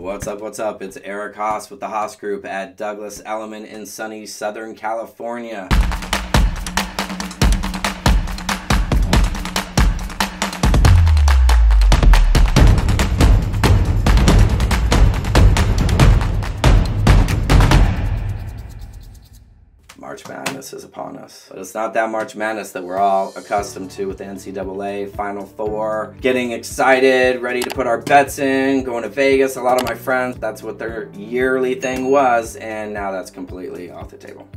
What's up, what's up? It's Eric Haas with the Haas Group at Douglas Elliman in sunny Southern California. March Madness is upon us. But it's not that March Madness that we're all accustomed to with the NCAA Final Four. Getting excited, ready to put our bets in, going to Vegas. A lot of my friends, that's what their yearly thing was, and now that's completely off the table.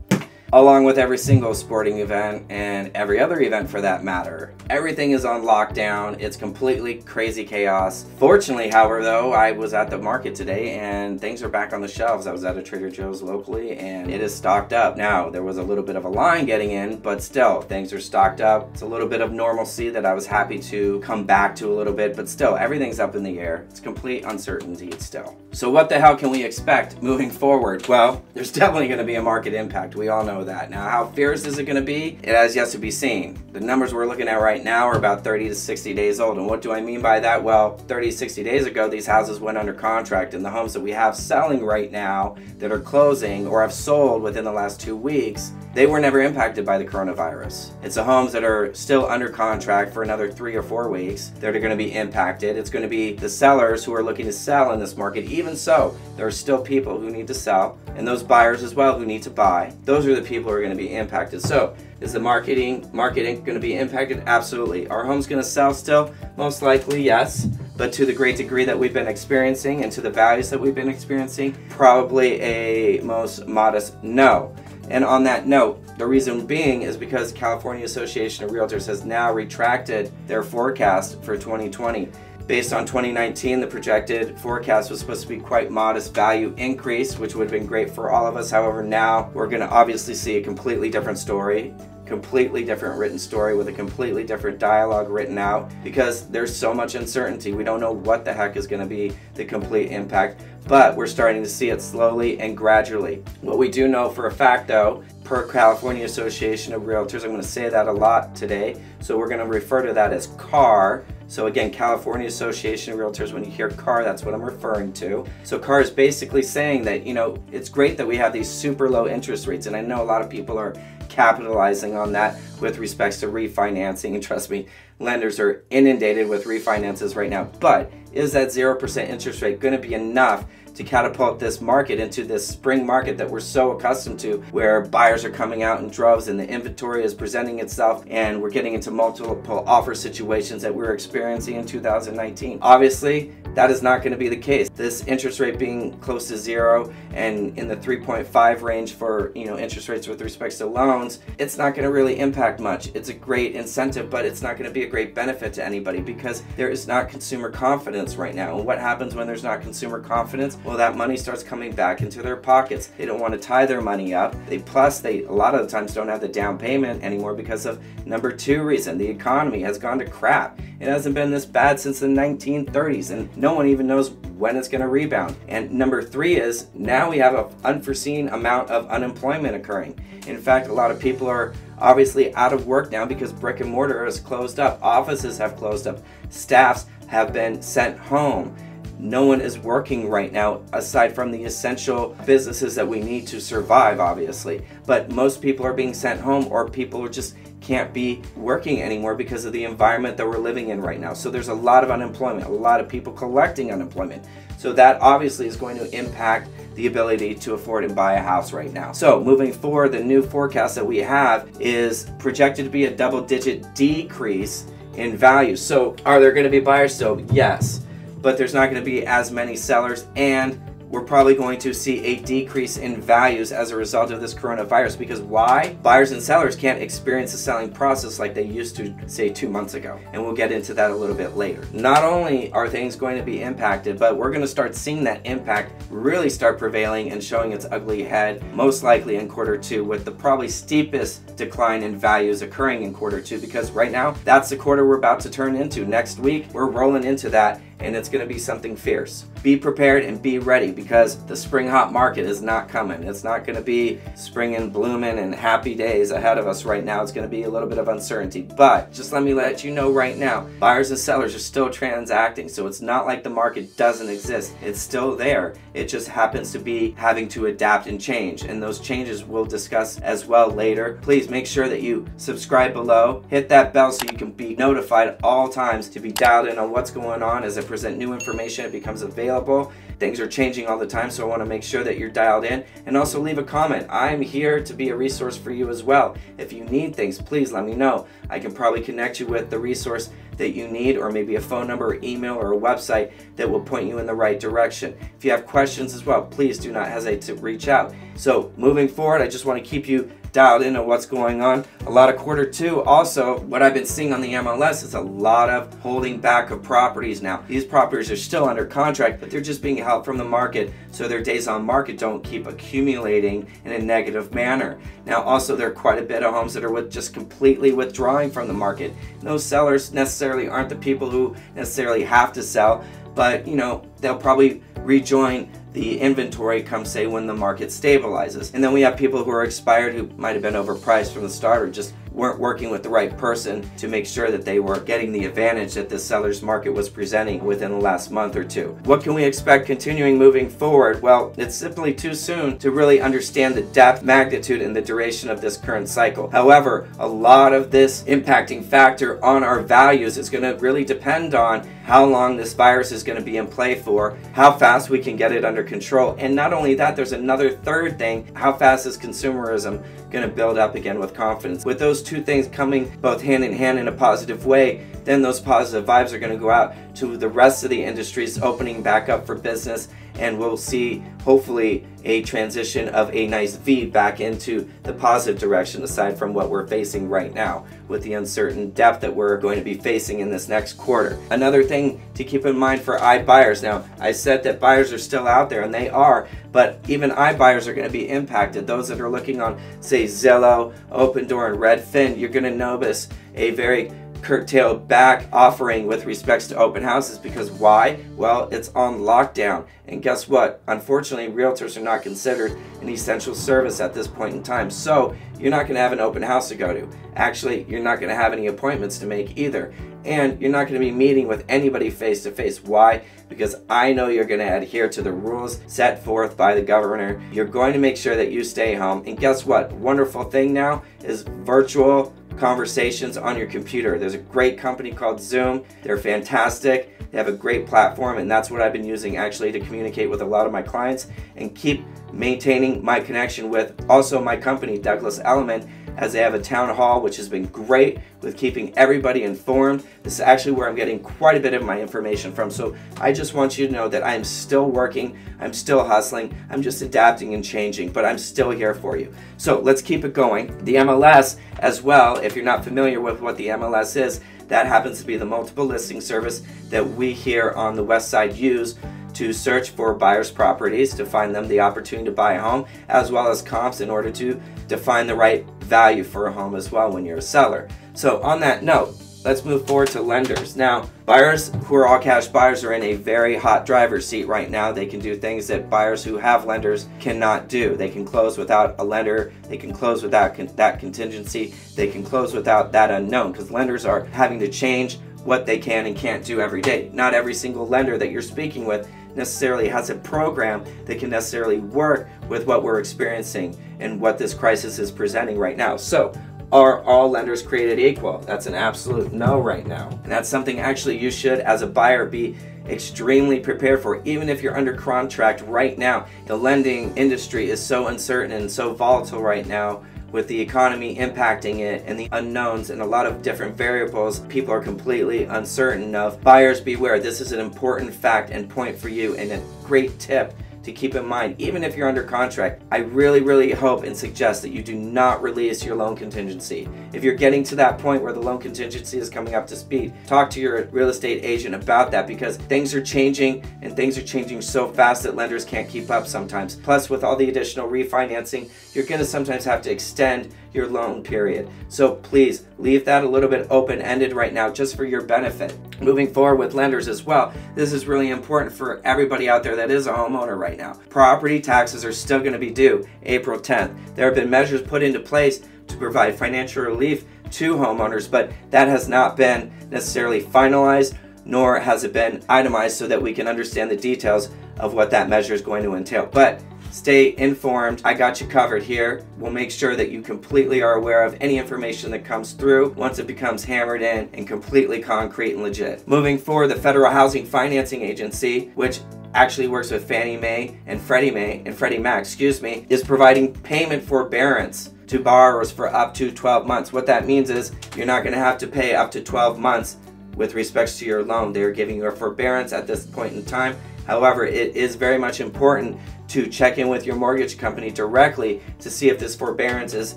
Along with every single sporting event and every other event for that matter. Everything is on lockdown. It's completely crazy chaos. Fortunately, however, though, I was at the market today and things are back on the shelves. I was at a Trader Joe's locally and it is stocked up. Now, there was a little bit of a line getting in, but still, things are stocked up. It's a little bit of normalcy that I was happy to come back to a little bit, but still, everything's up in the air. It's complete uncertainty still. So what the hell can we expect moving forward? Well, there's definitely going to be a market impact. We all know that. Now, how fierce is it going to be? It has yet to be seen. The numbers we're looking at right now are about 30 to 60 days old. And what do I mean by that? Well, 30 to 60 days ago, these houses went under contract, and the homes that we have selling right now that are closing or have sold within the last 2 weeks, they were never impacted by the coronavirus. It's the homes that are still under contract for another 3 or 4 weeks that are going to be impacted. It's going to be the sellers who are looking to sell in this market. Even so, there are still people who need to sell, and those buyers as well who need to buy. Those are the people who are going to be impacted. So, is the marketing going to be impacted? Absolutely. Are homes going to sell still? Most likely, yes. But to the great degree that we've been experiencing and to the values that we've been experiencing, probably a most modest no. And on that note, the reason being is because California Association of Realtors has now retracted their forecast for 2020. Based on 2019, the projected forecast was supposed to be quite modest value increase, which would have been great for all of us. However, now we're going to obviously see a completely different story, completely different written story with a completely different dialogue written out because there's so much uncertainty. We don't know what the heck is going to be the complete impact, but we're starting to see it slowly and gradually. What we do know for a fact, though, per California Association of Realtors, I'm going to say that a lot today, so we're going to refer to that as CAR. So again, California Association of Realtors, when you hear CAR, that's what I'm referring to. So CAR is basically saying that, it's great that we have these super low interest rates, and I know a lot of people are capitalizing on that with respects to refinancing, and trust me, lenders are inundated with refinances right now. But is that 0% interest rate going to be enough to catapult this market into this spring market that we're so accustomed to, where buyers are coming out in droves and the inventory is presenting itself and we're getting into multiple offer situations that we're experiencing in 2019? Obviously, that is not going to be the case. This interest rate being close to zero and in the 3.5 range for interest rates with respect to loans, it's not going to really impact much. It's a great incentive, but it's not going to be a great benefit to anybody because there is not consumer confidence right now. And what happens when there's not consumer confidence? Well, that money starts coming back into their pockets. They don't want to tie their money up. Plus, they a lot of the times don't have the down payment anymore because of number 2 reason. The economy has gone to crap. It hasn't been this bad since the 1930s, and no one even knows when it's going to rebound. And number 3 is now we have an unforeseen amount of unemployment occurring. In fact, a lot of people are obviously out of work now because brick and mortar has closed up. Offices have closed up. Staffs have been sent home. No one is working right now aside from the essential businesses that we need to survive, obviously. But most people are being sent home, or people just can't be working anymore because of the environment that we're living in right now. So there's a lot of unemployment, a lot of people collecting unemployment. So that obviously is going to impact the ability to afford and buy a house right now. So moving forward, the new forecast that we have is projected to be a double-digit decrease in value. So are there going to be buyers still? Yes. But there's not going to be as many sellers, and we're probably going to see a decrease in values as a result of this coronavirus. Because why? Buyers and sellers can't experience the selling process like they used to, say, 2 months ago. And we'll get into that a little bit later. Not only are things going to be impacted, but we're going to start seeing that impact really start prevailing and showing its ugly head, most likely in Q2, with the probably steepest decline in values occurring in Q2, because right now, that's the quarter we're about to turn into. Next week, we're rolling into that. and it's going to be something fierce. Be prepared and be ready, because the spring hot market is not coming. It's not going to be spring and blooming and happy days ahead of us right now. It's going to be a little bit of uncertainty, but just let me let you know right now, buyers and sellers are still transacting, so it's not like the market doesn't exist. It's still there. It just happens to be having to adapt and change, and those changes we'll discuss as well later. Please make sure that you subscribe below, hit that bell so you can be notified at all times to be dialed in on what's going on as I present new information. It becomes available. Things are changing all the time, so I want to make sure that you're dialed in, and also leave a comment. I'm here to be a resource for you as well. If you need things, please let me know. I can probably connect you with the resource that you need, or maybe a phone number, or email, or a website that will point you in the right direction. If you have questions as well, please do not hesitate to reach out. So moving forward, I just want to keep you dialed in on what's going on. A lot of Q2. Also, what I've been seeing on the MLS is a lot of holding back of properties now. These properties are still under contract, but they're just being held from the market, so their days on market don't keep accumulating in a negative manner. Now also, there are quite a bit of homes that are just completely withdrawing from the market. Those sellers necessarily aren't the people who necessarily have to sell, but you know, they'll probably rejoin the inventory come say when the market stabilizes. And then we have people who are expired who might have been overpriced from the start, or just weren't working with the right person to make sure that they were getting the advantage that the seller's market was presenting within the last month or two. What can we expect continuing moving forward? Well, it's simply too soon to really understand the depth, magnitude, and the duration of this current cycle. However, a lot of this impacting factor on our values is going to really depend on how long this virus is going to be in play for, how fast we can get it under control, and not only that, there's another third thing: how fast is consumerism going to build up again with confidence? With those two things coming both hand in hand in a positive way, then those positive vibes are going to go out to the rest of the industries opening back up for business, and we'll see hopefully a transition of a nice V back into the positive direction, aside from what we're facing right now with the uncertain depth that we're going to be facing in this next quarter. Another thing to keep in mind for iBuyers. Now, I said that buyers are still out there, and they are, but even iBuyers are going to be impacted. Those that are looking on, say, Zillow, Opendoor, and Redfin, you're going to notice a very curtailed back offering with respects to open houses. Because why? Well, it's on lockdown, and guess what? Unfortunately, realtors are not considered an essential service at this point in time, so you're not going to have an open house to go to. Actually, you're not going to have any appointments to make either, and you're not going to be meeting with anybody face to face. Why? Because I know you're going to adhere to the rules set forth by the governor. You're going to make sure that you stay home, and guess what? Wonderful thing now is virtual conversations on your computer. There's a great company called Zoom. They're fantastic. They have a great platform, and that's what I've been using actually to communicate with a lot of my clients and keep maintaining my connection with also my company, Douglas Element, as they have a town hall, which has been great with keeping everybody informed. This is actually where I'm getting quite a bit of my information from. So I just want you to know that I'm still working, I'm still hustling, I'm just adapting and changing, but I'm still here for you. So let's keep it going. The MLS as well, if you're not familiar with what the MLS is, that happens to be the multiple listing service that we here on the West Side use to search for buyers' properties, to find them the opportunity to buy a home, as well as comps in order to define the right value for a home as well when you're a seller. So on that note, let's move forward to lenders. Now, buyers who are all cash buyers are in a very hot driver's seat right now. They can do things that buyers who have lenders cannot do. They can close without a lender. They can close without that contingency. They can close without that unknown, because lenders are having to change what they can and can't do every day. Not every single lender that you're speaking with necessarily has a program that can necessarily work with what we're experiencing and what this crisis is presenting right now. So, are all lenders created equal? That's an absolute no right now. And that's something actually you should, as a buyer, be extremely prepared for. Even if you're under contract right now, the lending industry is so uncertain and so volatile right now, with the economy impacting it and the unknowns and a lot of different variables people are completely uncertain of. Buyers beware. This is an important fact and point for you, and a great tip to keep in mind. Even if you're under contract, I really hope and suggest that you do not release your loan contingency. If you're getting to that point where the loan contingency is coming up to speed, talk to your real estate agent about that, because things are changing, and things are changing so fast that lenders can't keep up sometimes. Plus, with all the additional refinancing, you're going to sometimes have to extend your loan period. So please leave that a little bit open-ended right now just for your benefit. Moving forward with lenders as well, this is really important for everybody out there that is a homeowner right now. Property taxes are still going to be due April 10th. There have been measures put into place to provide financial relief to homeowners, but that has not been necessarily finalized, nor has it been itemized so that we can understand the details of what that measure is going to entail. But stay informed. I got you covered here. We'll make sure that you completely are aware of any information that comes through once it becomes hammered in and completely concrete and legit. Moving forward, the Federal Housing Financing Agency, which actually works with Fannie Mae and Freddie Mac, is providing payment forbearance to borrowers for up to 12 months. What that means is you're not going to have to pay up to 12 months with respects to your loan. They're giving you a forbearance at this point in time. However, it is very much important to check in with your mortgage company directly to see if this forbearance is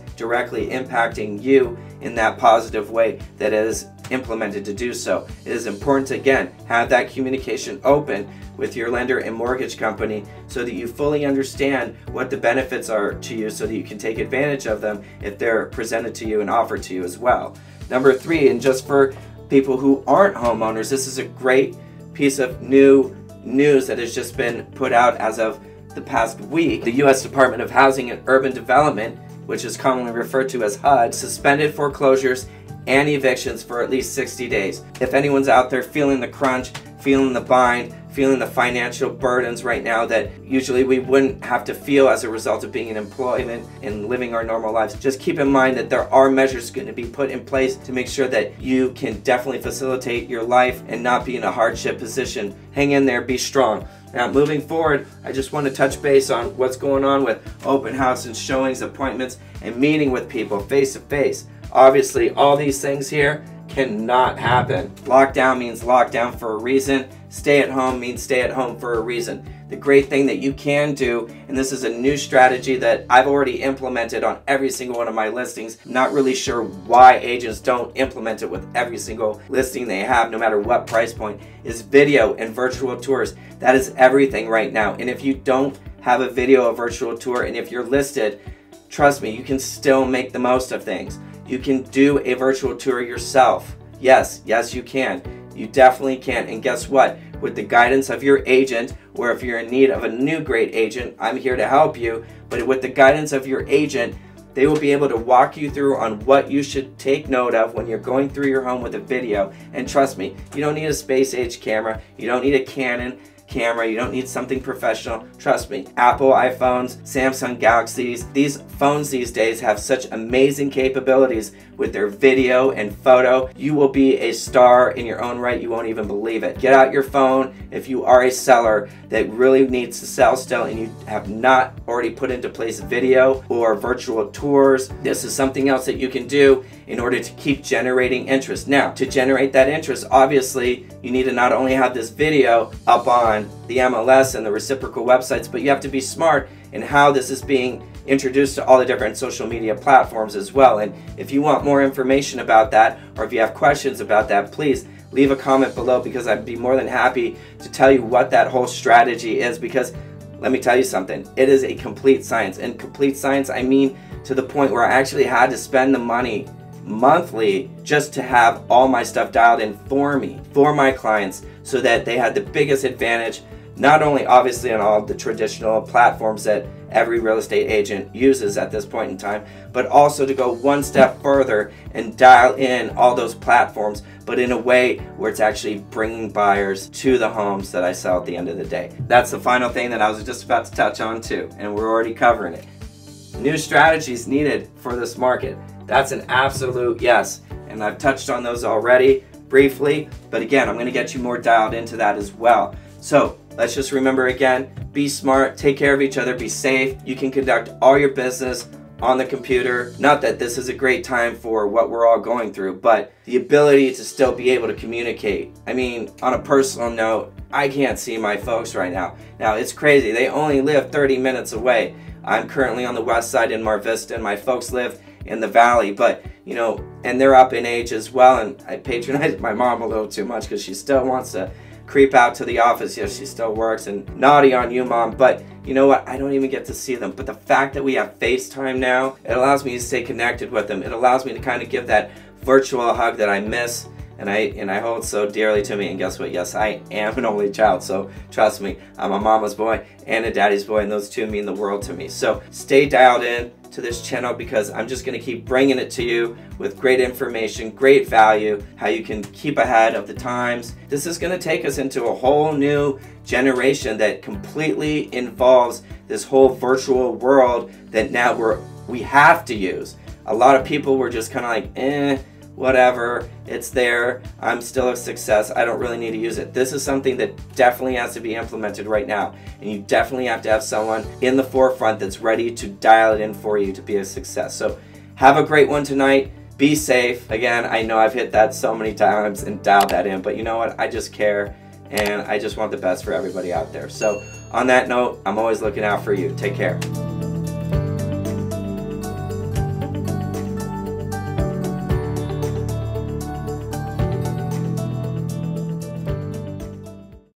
directly impacting you in that positive way that is implemented to do so. It is important to, again, have that communication open with your lender and mortgage company so that you fully understand what the benefits are to you so that you can take advantage of them if they're presented to you and offered to you as well. Number 3, and just for people who aren't homeowners, this is a great piece of new news that has just been put out as of the past week. The U.S. Department of Housing and Urban Development, which is commonly referred to as HUD, suspended foreclosures and evictions for at least 60 days. If anyone's out there feeling the crunch, feeling the bind, feeling the financial burdens right now that usually we wouldn't have to feel as a result of being in employment and living our normal lives, just keep in mind that there are measures going to be put in place to make sure that you can definitely facilitate your life and not be in a hardship position. Hang in there, be strong. Now, moving forward, I just want to touch base on what's going on with open house and showings, appointments, and meeting with people face to face. Obviously, all these things here cannot happen. Lockdown means lockdown for a reason. Stay at home means stay at home for a reason. The great thing that you can do, and this is a new strategy that I've already implemented on every single one of my listings. I'm not really sure why agents don't implement it with every single listing they have, no matter what price point, is video and virtual tours. That is everything right now. And if you don't have a video or virtual tour, and if you're listed, trust me, you can still make the most of things. You can do a virtual tour yourself. Yes, you can. You definitely can. And guess what? With the guidance of your agent, or if you're in need of a new great agent, I'm here to help you. But with the guidance of your agent, they will be able to walk you through on what you should take note of when you're going through your home with a video. And trust me, you don't need a space age camera. You don't need a Canon camera. You don't need something professional. Trust me, Apple iPhones, Samsung Galaxies, these phones these days have such amazing capabilities with their video and photo. You will be a star in your own right. You won't even believe it. Get out your phone if you are a seller that really needs to sell still and you have not already put into place video or virtual tours. This is something else that you can do in order to keep generating interest. Now, to generate that interest, obviously, you need to not only have this video up on the MLS and the reciprocal websites, but you have to be smart in how this is being introduced to all the different social media platforms as well. And if you want more information about that, or if you have questions about that, please leave a comment below, because I'd be more than happy to tell you what that whole strategy is, because let me tell you something, it is a complete science. And complete science, I mean to the point where I actually had to spend the money monthly just to have all my stuff dialed in for me, for my clients, so that they had the biggest advantage, not only obviously on all the traditional platforms that every real estate agent uses at this point in time, but also to go one step further and dial in all those platforms, but in a way where it's actually bringing buyers to the homes that I sell at the end of the day. That's the final thing that I was just about to touch on too, and we're already covering it. New strategies needed for this market. That's an absolute yes, and I've touched on those already briefly, but again, I'm going to get you more dialed into that as well. So let's just remember again, be smart, take care of each other, be safe. You can conduct all your business on the computer. Not that this is a great time for what we're all going through, but the ability to still be able to communicate. I mean, on a personal note, I can't see my folks right now. Now, it's crazy. They only live 30 minutes away. I'm currently on the west side in Mar Vista, and my folks live in the valley, but you know, and they're up in age as well, and I patronize my mom a little too much because she still wants to creep out to the office. Yes, she still works, and naughty on you, Mom, but you know what? I don't even get to see them. But the fact that we have FaceTime now, it allows me to stay connected with them. It allows me to kind of give that virtual hug that I miss and I hold so dearly to me. And guess what? Yes, I am an only child, so trust me, I'm a mama's boy and a daddy's boy, and those two mean the world to me. So stay dialed in to this channel, because I'm just going to keep bringing it to you with great information, great value, how you can keep ahead of the times. This is going to take us into a whole new generation that completely involves this whole virtual world that now we have to use. A lot of people were just kind of like, whatever, it's there, I'm still a success, I don't really need to use it. This is something that definitely has to be implemented right now, and you definitely have to have someone in the forefront that's ready to dial it in for you to be a success. So have a great one tonight, be safe. Again, I know I've hit that so many times and dialed that in, but you know what, I just care, and I just want the best for everybody out there. So on that note, I'm always looking out for you. Take care.